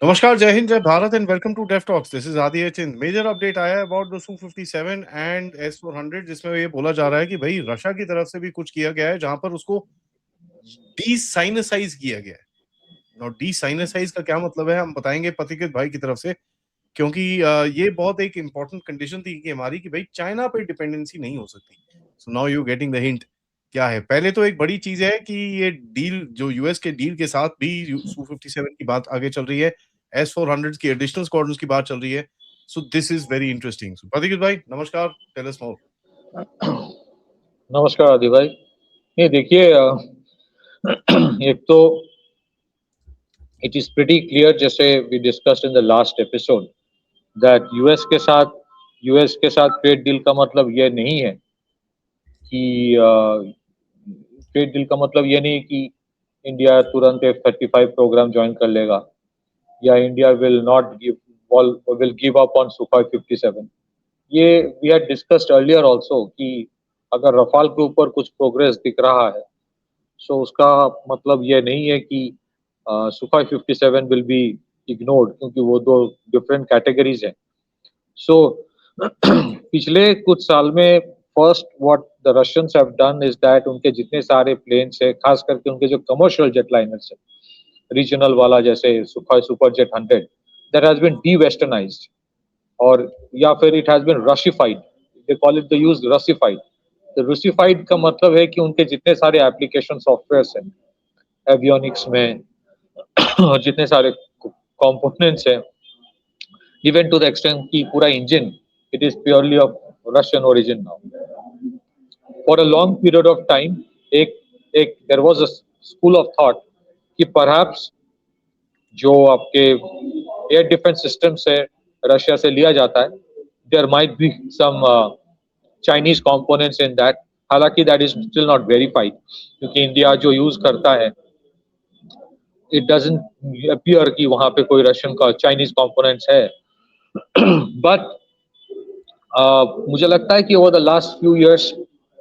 नमस्कार, जय हिंद, जय Bharat and welcome to Def Talks. This is Aadi Achint. Major update आया है अबाउट द सू-57 एंड एस-400 जिसमें ये बोला जा रहा है कि भाई रशिया की तरफ से भी कुछ किया गया है जहां पर उसको डीसाइनेसाइज किया गया है। नाउ डीसाइनेसाइज का क्या मतलब है हम बताएंगे पथिकृत भाई की तरफ से, क्योंकि ये बहुत एक इंपॉर्टेंट कंडीशन थी कि हमारी कि भाई चाइना पे डिपेंडेंसी नहीं हो सकती। So now you getting the hint. क्या है, पहले तो एक बड़ी चीज है कि ये डील जो यूएस के डील के साथ भी सू-57 की बात आगे चल रही है, एस-400 की एडिशनल स्क्वाड्रंस की बात चल रही है। So this is very interesting. So Pathikrit भाई नमस्कार, टेल अस मोर। नमस्कार आदि भाई। ये देखिए एक तो इट इज प्रीटी क्लियर, जैसे we discussed in the last episode, that US के साथ ट्रेड डील का मतलब ये नहीं है कि ट्रेड डील का मतलब ये नहीं कि इंडिया तुरंत F-35 प्रोग्राम ज्वाइन कर लेगा या India will give up on Sukhoi 57। ये we had discussed earlier also कि अगर रफाल के ऊपर कुछ प्रोग्रेस दिख रहा है, सो उसका मतलब ये नहीं है कि सुखाई 57 विल बी इग्नोर्ड, क्योंकि वो दो डिफरेंट कैटेगरीज हैं। सो पिछले कुछ साल में first what the Russians have done is that उनके जितने सारे प्लेन्स है, खास करके उनके जो कमर्शियल जेट लाइनर्स है, रीजनल वाला जैसे Sukhoi Superjet 100, that has been dewesternised, और या फिर it has been Russified. They call it the use Russified. तो रशिफाइड का मतलब है कि उनके जितने सारे एप्लीकेशन सॉफ्टवेयर्स हैं एवियोनिक्स में और जितने सारे कंपोनेंट्स हैं, इवन टू द एक्सटेंट की पूरा engine, it is purely of Russian origin now. For a long period of time एक एक there was a school of thought कि परहैप्स जो आपके एयर डिफेंस सिस्टम से रशिया से लिया जाता है, there might be some Chinese components in that. हालांकि that is still not verified, क्योंकि इंडिया जो यूज करता है, इट डजंट अपीयर कि वहां पे कोई रशियन का चाइनीज कंपोनेंट्स है। बट मुझे लगता है कि over the last few years,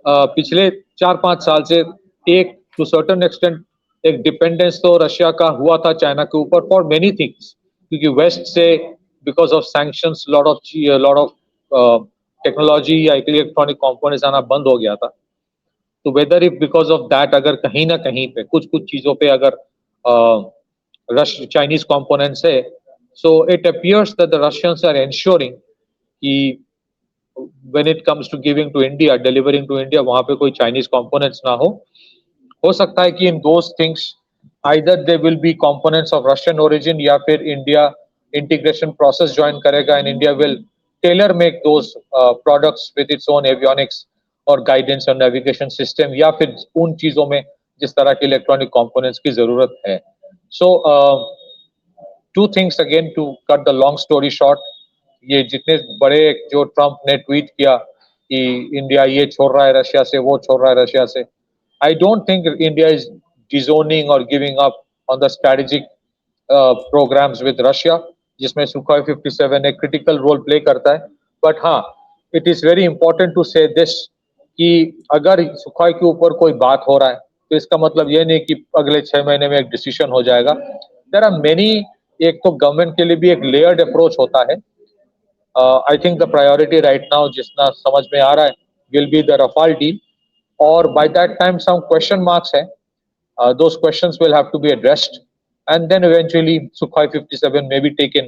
पिछले 4-5 साल से एक टू सर्टेन एक्सटेंट एक डिपेंडेंस तो रशिया का हुआ था चाइना के ऊपर फॉर मेनी थिंग्स, क्योंकि वेस्ट से because of sanctions lot of technology या इलेक्ट्रॉनिक कंपोनेंट्स आना बंद हो गया था। तो whether if because of that अगर कहीं ना कहीं पे कुछ कुछ चीजों पे अगर रश चाइनीज कंपोनेंट्स है, so it appears that the Russians are ensuring कि when it comes to giving to India, delivering to India, वहां पे कोई चाइनीज कंपोनेंट्स ना हो सकता है कि in those things either they will be components of Russian origin या फिर इंडिया इंटीग्रेशन प्रोसेस ज्वाइन करेगा and India will tailor make those products with its own avionics और गाइडेंस और नेविगेशन सिस्टम, या फिर उन चीजों में जिस तरह के इलेक्ट्रॉनिक कंपोनेंट्स की जरूरत है। So two things again to cut the long story short, ये जितने बड़े जो ट्रम्प ने ट्वीट किया कि इंडिया ये छोड़ रहा है रशिया से, वो छोड़ रहा है रशिया से, I don't think India is disjoining और giving up on the strategic programmes with Russia, जिसमें सुखोई 57 एक क्रिटिकल रोल प्ले करता है। बट हाँ, it is very important to say this कि अगर सुखोई के ऊपर कोई बात हो रहा है, तो इसका मतलब ये नहीं कि अगले 6 महीने में एक डिसीजन हो जाएगा। देयर आर मेनी, एक तो गवर्नमेंट के लिए भी एक लेयर्ड अप्रोच होता है। I think the priority right now जितना समझ में आ रहा है will be the Rafale deal, और by that time some question marks है, those questions will have to be addressed, and then eventually Sukhoi 57 may be taken।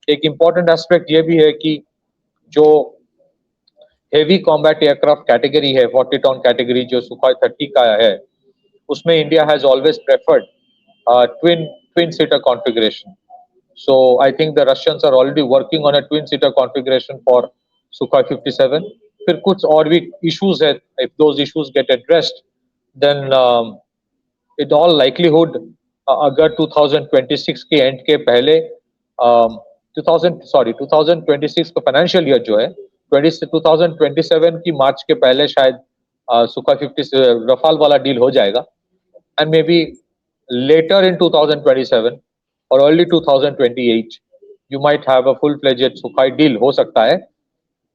एक important aspect ये भी है कि जो हेवी कॉम्बैट एयरक्राफ्ट कैटेगरी है, 40 ton category जो सुखोई 30 का है, उसमें India has always preferred twin seater configuration। So I think the Russians are already working on a twin seater configuration for Sukhoi 57। फिर कुछ और भी issues है, if those issues get addressed, then it all likelihood अगर 2026 के and के पहले 2026 का फाइनेंशियल ईयर जो है 2027 की मार्च के पहले शायद सुखा 50 रफाल वाला डील हो जाएगा, and may be later in 2027 और early 2028 you might have a full fledged Sukhoi deal हो सकता है।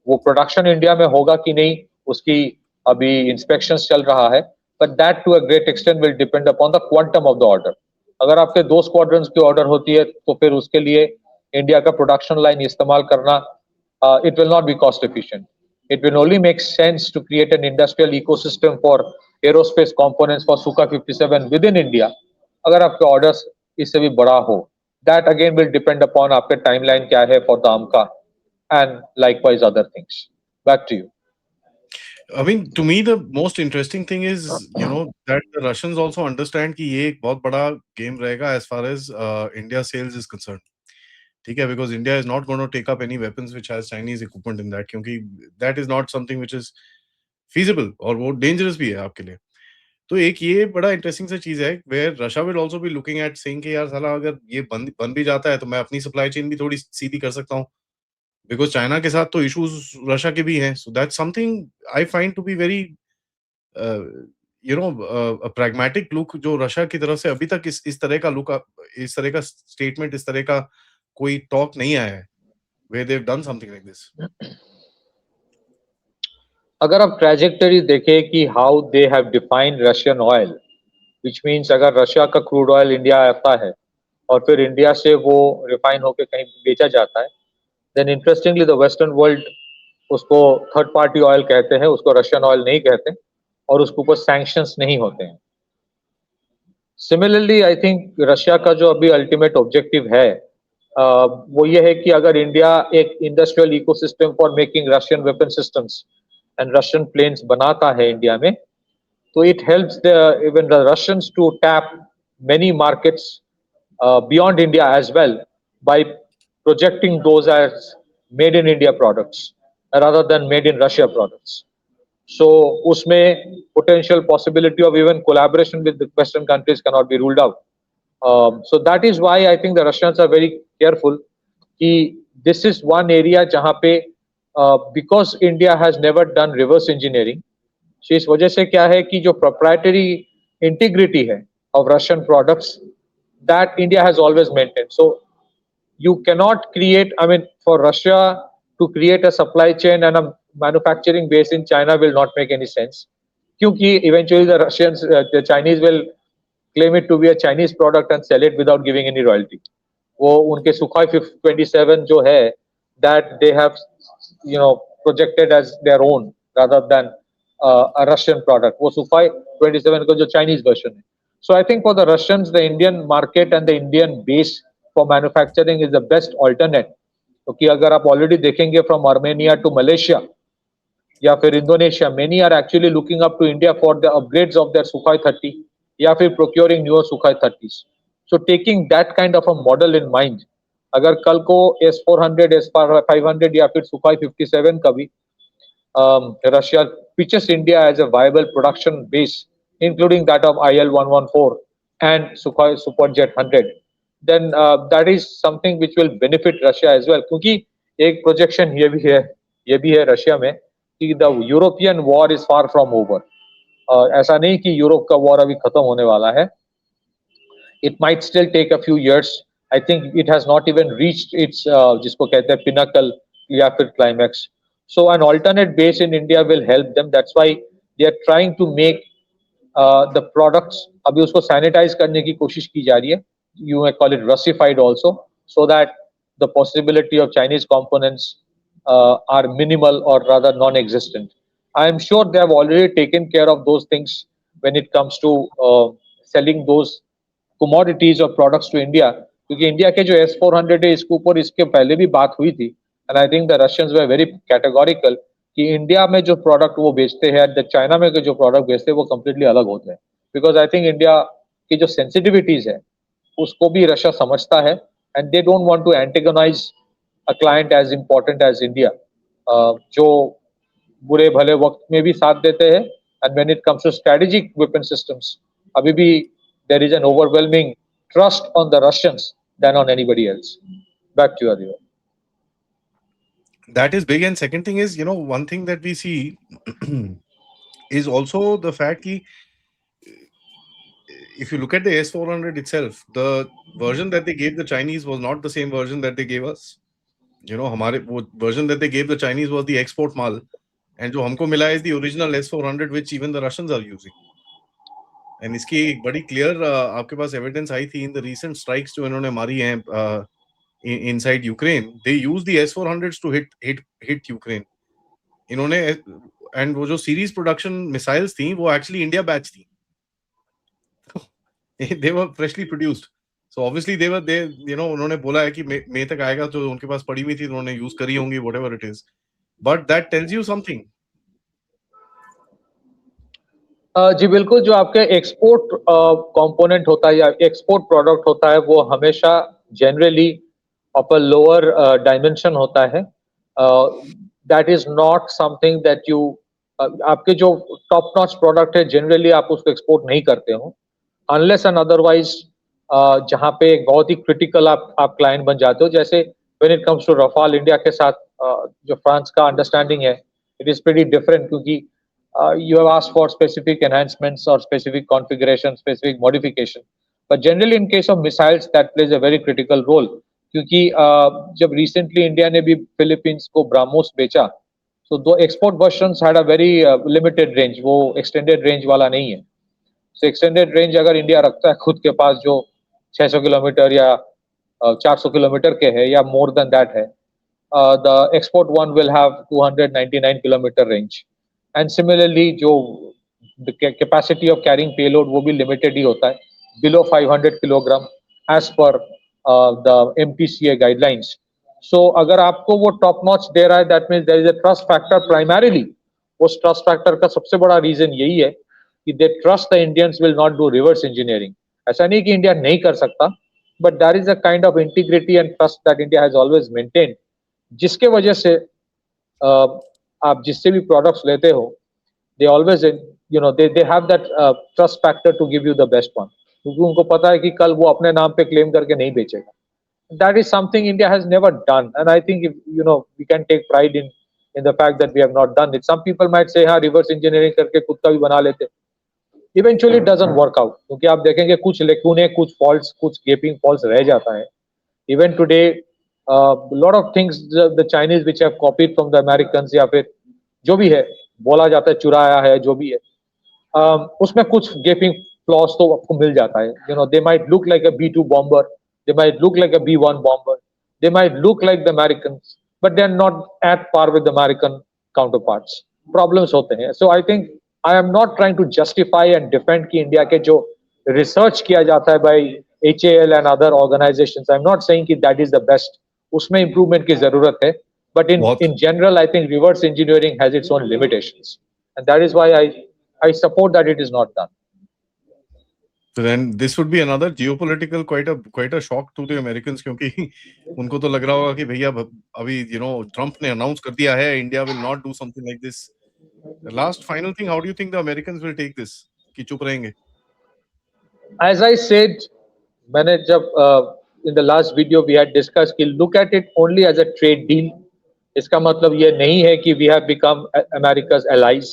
वो प्रोडक्शन इंडिया में होगा कि नहीं, उसकी अभी इंस्पेक्शंस चल रहा है, but that to a great extent will depend upon the quantum of the order। अगर आपके 2 स्क्वाड्रंस की ऑर्डर होती है तो फिर उसके लिए इंडिया का प्रोडक्शन लाइन इस्तेमाल करना it will not be cost efficient. It will only make sense to create an industrial ecosystem for aerospace components for Sukhoi 57 within India. अगर आपके ऑर्डर्स इससे भी बड़ा हो, that again will depend upon आपके timeline क्या है for the AMCA and likewise other things. Back to you. I mean, to me, the most interesting thing is, that the Russians also understand कि ये एक बहुत बड़ा game रहेगा as far as India sales is concerned. ठीक है, because India is not going to take up any weapons which has Chinese equipment in that, क्योंकि that is not something which is feasible और वो dangerous भी है आपके लिए. तो एक ये बड़ा इंटरेस्टिंग सा चीज है where Russia will also be looking at saying कि यार साला अगर ये बन भी जाता है तो मैं अपनी सप्लाई चेन भी थोड़ी सीधी कर सकता हूँ, बिकॉज चाइना के साथ तो इश्यूज रशिया के भी हैं. So that's something I find to be very pragmatic look जो रशिया की तरफ से अभी तक इस तरह का लुक, इस तरह का स्टेटमेंट, इस तरह का कोई टॉक नहीं आया है where they've done something like this. अगर आप ट्रैजेक्टरी देखें कि how they have defined Russian oil, which means अगर रशिया का क्रूड ऑयल इंडिया आता है और फिर इंडिया से वो रिफाइन होकर कहीं बेचा जाता है, then interestingly the western world उसको थर्ड पार्टी ऑयल कहते हैं, उसको रशियन ऑयल नहीं कहते और उसके ऊपर सैंक्शंस नहीं होते हैं. सिमिलरली आई थिंक रशिया का जो अभी अल्टीमेट ऑब्जेक्टिव है वो ये है कि अगर इंडिया एक industrial ecosystem for making Russian weapon systems and Russian planes बनाता है इंडिया में, तो it helps even the Russians to tap many markets beyond India as well by projecting those as made in India products rather than made in Russia products. So usme potential possibility of even collaboration with the Western countries cannot be ruled out. So that is why I think the Russians are very careful कि this is one area जहाँ पे because India has never done reverse engineering, so इस वजह से क्या है कि जो proprietary integrity है of Russian products that India has always maintained. So you cannot create, I mean, for Russia to create a supply chain and a manufacturing base in China will not make any sense. Kyunki eventually the Russians, the Chinese will claim it to be a Chinese product and sell it without giving any royalty. वो उनके Sukhoi 27 जो है, that they have, projected as their own rather than a Russian product. वो Sukhoi 27 का जो Chinese version है. So I think for the Russians, the Indian market and the Indian base for manufacturing is the best alternate. क्योंकि अगर आप already देखेंगे from Armenia to Malaysia या फिर Indonesia, many are actually looking up to India for the upgrades of their Sukhoi 30 या फिर procuring newer Sukhoi 30s. So taking that kind of a model in mind, अगर कल को S400, S500 या फिर Sukhoi 57 का भी Russia pitches India as a viable production base, including that of IL-114 and Sukhoi Superjet 100, then that is something which will benefit Russia as well. क्योंकि एक projection ये भी है रशिया में कि the European war is far from over. ऐसा नहीं कि यूरोप का war अभी खत्म होने वाला है. It might still take a few years. I think it has not even reached its जिसको कहते हैं pinnacle या फिर climax. So an alternate base in India will help them. That's why they are trying to make the products, अभी उसको sanitize करने की कोशिश की जा रही है. You may call it Russified also, so that the possibility of Chinese components are minimal or rather non-existent. I am sure they have already taken care of those things when it comes to selling those commodities or products to India. क्योंकि India के जो S400 है इसके ऊपर इसके पहले भी बात हुई थी, and I think the Russians were very categorical कि इंडिया में जो प्रोडक्ट वो बेचते हैं द चाइना में जो प्रोडक्ट बेचते हैं वो कम्प्लीटली अलग होते हैं. बिकॉज आई थिंक इंडिया की जो सेंसिटिविटीज है उसको भी रशिया समझता है and they don't want to antagonise a client as important as India, जो बुरे भले वक्त में भी साथ देते हैं. And when it comes to strategic weapon systems अभी भी there is an overwhelming trust on the Russians than on anybody else. Back to you. That is big. And second thing is, one thing that we see is also the fact that if you look at the S400 itself, the version that they gave the Chinese was not the same version that they gave us. हमारे वो version that they gave the Chinese was the export mal, and जो हमको मिला is the original S400 which even the Russians are using. And इसकी एक बड़ी clear आपके पास evidence आई थी इन द रीसेंट स्ट्राइक्स जो इन्होंने मारी हैं inside Ukraine. They use the S-400s to hit Ukraine. इन्होंने एंड वो जो सीरीज प्रोडक्शन मिसाइल्स थी वो एक्चुअली इंडिया बैच थी. they were freshly produced. So obviously they उन्होंने बोला है कि मई तक आएगा, तो उनके पास पड़ी हुई थी, उन्होंने यूज करी होंगी, whatever it is. But that tells you something. जी बिल्कुल, जो आपके एक्सपोर्ट कंपोनेंट होता है या एक्सपोर्ट प्रोडक्ट होता है वो हमेशा generally of a lower dimension होता है. That is not something that you आपके जो टॉप नॉच प्रोडक्ट है जनरली आप उसको एक्सपोर्ट नहीं करते हो अनलेस एंड अदरवाइज. जहाँ पे एक बहुत ही क्रिटिकल आप क्लाइंट बन जाते हो, जैसे when it comes to Rafale India के साथ जो फ्रांस का अंडरस्टैंडिंग है इट इज प्रीटी डिफरेंट, क्योंकि you have asked for specific enhancements or specific configuration, specific modification. But generally, in case of missiles, that plays a very critical role. क्योंकि जब recently India ने भी Philippines को BrahMos बेचा, so दो export versions had a very limited range, वो extended range वाला नहीं है. So extended range अगर India रखता है खुद के पास जो 600 किलोमीटर या 400 किलोमीटर के है या more than that है, the export one will have 299 kilometer range. And similarly जो कैपेसिटी ऑफ कैरिंग पेलोड वो भी लिमिटेड ही होता है, below 500 kilogram as per the MTCA guidelines. So अगर आपको वो टॉप नॉच दे रहा है that means there is a trust factor. Primarily उस ट्रस्ट फैक्टर का सबसे बड़ा रीजन यही है कि they trust the Indians will not do reverse engineering. ऐसा नहीं कि इंडिया नहीं कर सकता, but that is a kind of integrity and trust that India has always maintained, जिसके वजह से आप जिससे भी प्रोडक्ट्स लेते हो they always they have that trust factor to give you the best one, क्योंकि उनको पता है कि कल वो अपने नाम पे क्लेम करके नहीं बेचेगा. That is something India has never done, and I think we can take pride in the fact that we have not done it. Some people might say हाँ reverse engineering करके खुद का भी बना लेते. Eventually it doesn't work out, क्योंकि आप देखेंगे कुछ लेकुने, कुछ faults, कुछ gaping faults रह जाता है. Even today lot of things the Chinese which have copied from the Americans या फिर जो भी है बोला जाता है चुराया है जो भी है, उसमें कुछ गेपिंग फ्लॉस तो आपको मिल जाता है. They might look like a B2 bomber, they might look like a B1 bomber, they might look like the Americans, but they are not at par with the American counterparts. Problems होते हैं. So I think I am not trying to justify and defend कि India के जो research किया जाता है by HAL and other organisations, I am not saying कि that is the best. उसमें इंप्रूवमेंट की जरूरत है. But in general, I think reverse engineering has its own limitations, and that is why I support that it is not done. So then this would be another geopolitical quite a shock to the Americans, क्योंकि उनको तो लग रहा होगा कि भैया अभी Trump ने अनाउंस कर दिया है India will not do something like this. The last final thing, how do you think the Americans will take this? कि चुप रहेंगे? As I said, मैंने जब in the last video we had discussed कि look at it only as a trade deal. इसका मतलब ये नहीं है कि we have become America's allies.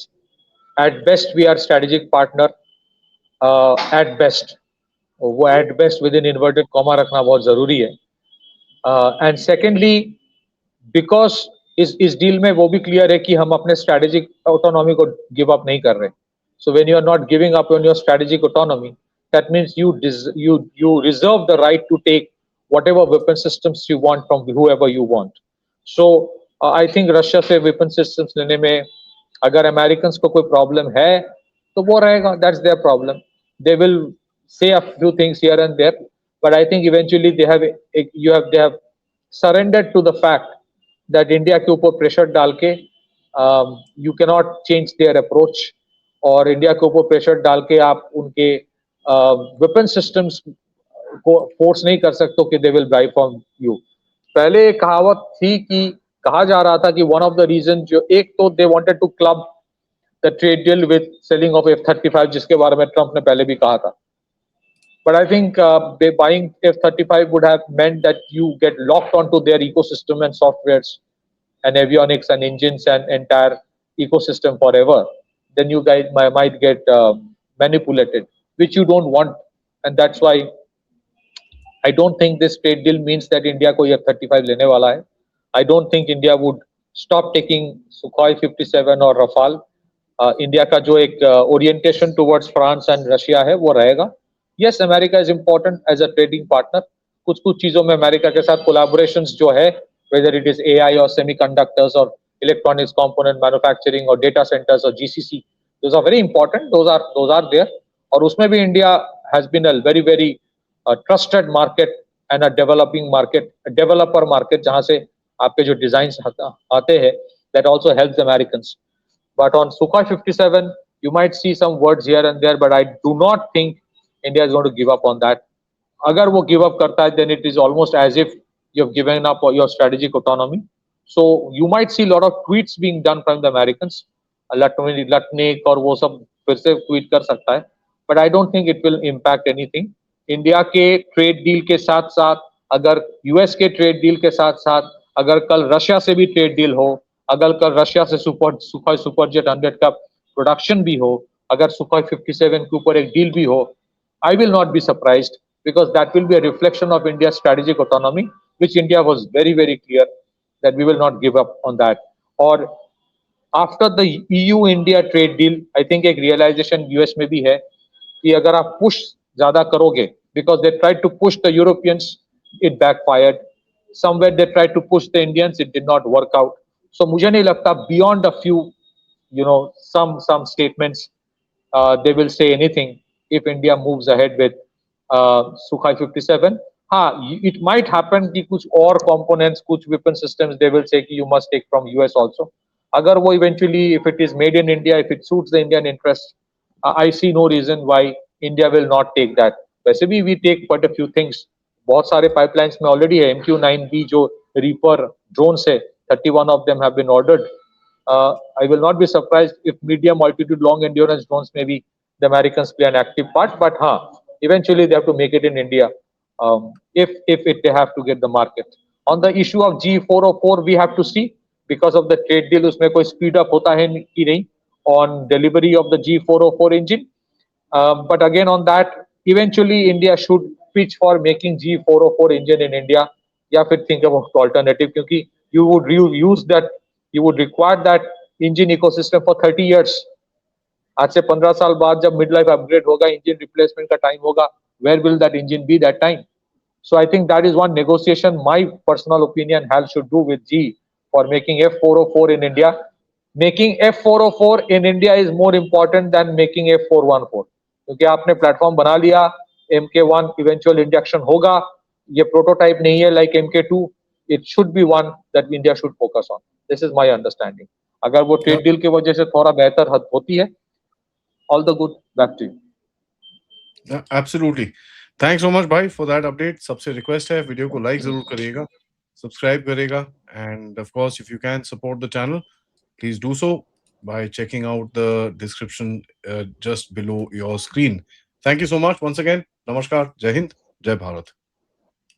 At best we are strategic partner. At best, वो at best within inverted comma रखना बहुत जरूरी है. And secondly, because इस डील में वो भी क्लियर है कि हम अपने स्ट्रेटेजिक ऑटोनॉमी को गिव अप नहीं कर रहे. So when you are not giving up on your strategic autonomy, that means you reserve the right to take whatever weapon systems you want from whoever you want. So I think Russia से weapon systems लेने में अगर Americans को कोई problem है तो वो रहेगा, that's their problem. They will say a few things here and there, but I think eventually they have surrendered to the fact that India के ऊपर प्रेशर डाल के you can not change their approach, और India के ऊपर pressure डाल के आप उनके वेपन सिस्टम्स को फोर्स नहीं कर सकते कि they will buy from you. पहले एक कहावत थी कि कहा जा रहा था कि वन ऑफ द रीजन जो एक तो they wanted to club the trade deal with selling of F-35, जिसके बारे में ट्रम्प ने पहले भी कहा था. But I think buying F-35 would have meant that you get locked onto their ecosystem and softwares and avionics and engines and entire ecosystem forever. Then you guys might get manipulated, which you don't want. And that's why I don't think this trade deal means that India को F-35 लेने वाला है. I don't think India would stop taking Sukhoi 57 or Rafale. India का जो एक orientation towards France and Russia है वो रहेगा. Yes, America is important as a trading partner. कुछ कुछ चीजों में अमेरिका के साथ कोलैबोरेशंस जो है, whether it is AI or semiconductors or electronics component manufacturing or data centers or GCC, those are very important. Those are there. और उसमें भी India has been a very very trusted market and a developing market, a developer market, जहाँ से आपके जो design आते हैं, that also helps Americans. But on Sukhoi 57, you might see some words here and there, but I do not think India is going to give up on that. अगर वो give up करता है, then it is almost as if you have given up your strategic autonomy. So you might see a lot of tweets being done from the Americans. Lutnick और वो सब फिर से tweet कर सकता है, but I don't think it will impact anything. India के trade deal के साथ साथ, अगर यूएस के ट्रेड डील के साथ साथ, अगर कल रशिया से भी ट्रेड डील हो, अगर कल रशिया से सुखोई सुपरजेट 100 का प्रोडक्शन भी हो, अगर सुखोई 57 के ऊपर एक डील भी हो, I will not be surprised, because that will be a reflection of India's strategic autonomy, which India was very, very clear that we will not give up on that. Or after the EU-India trade deal, I think एक realization US में भी है कि अगर आप push ज़्यादा करोगे, because they tried to push the Europeans, it backfired. Somewhere they tried to push the Indians, it did not work out. So मुझे नहीं लगता beyond a few, some statements, they will say anything if India moves ahead with Sukhoi 57. हाँ, it might happen कि कुछ और components, कुछ weapon systems, they will say कि you must take from US also. अगर वो eventually, if it is made in India, if it suits the Indian interest, I see no reason why India will not take that. वैसे भी we take quite a few things. बहुत सारे pipelines में already है. MQ-9B जो Reaper drones है, 31 of them have been ordered. I will not be surprised if medium altitude, long endurance drones, maybe the Americans play an active part. But eventually they have to make it in India, if they have to get the market. On the issue of G404, we have to see, because of the trade deal, उसमें कोई speed up होता है कि नहीं on delivery of the G404 engine. But again, on that, eventually India should pitch for making G404 engine in India, या फिर think about alternative, क्योंकि you would use that, you would require that engine ecosystem for 30 years. आज से 15 साल बाद जब mid life upgrade होगा, engine replacement का टाइम होगा, where will that engine be that time? So I think that is one negotiation my personal opinion HAL should do with G for making F404 in India. Making F404 in India is more important than making F414, क्योंकि आपने platform बना लिया, MK1 eventual induction होगा, ये prototype नहीं है like MK2. It should be one that India should focus on. This is my understanding. अगर वो ट्रेड डील की वजह से थोड़ा बेहतर होती है, all the good, back to you. Yeah, absolutely. Thanks so much भाई for that update. सबसे रिक्वेस्ट है वीडियो को लाइक जरूर करिएगा, सब्सक्राइब करेगा, and of course if you can support the channel, please do so by checking out the description just below your screen. Thank you so much once again. Namaskar, Jai Hind, Jai Bharat.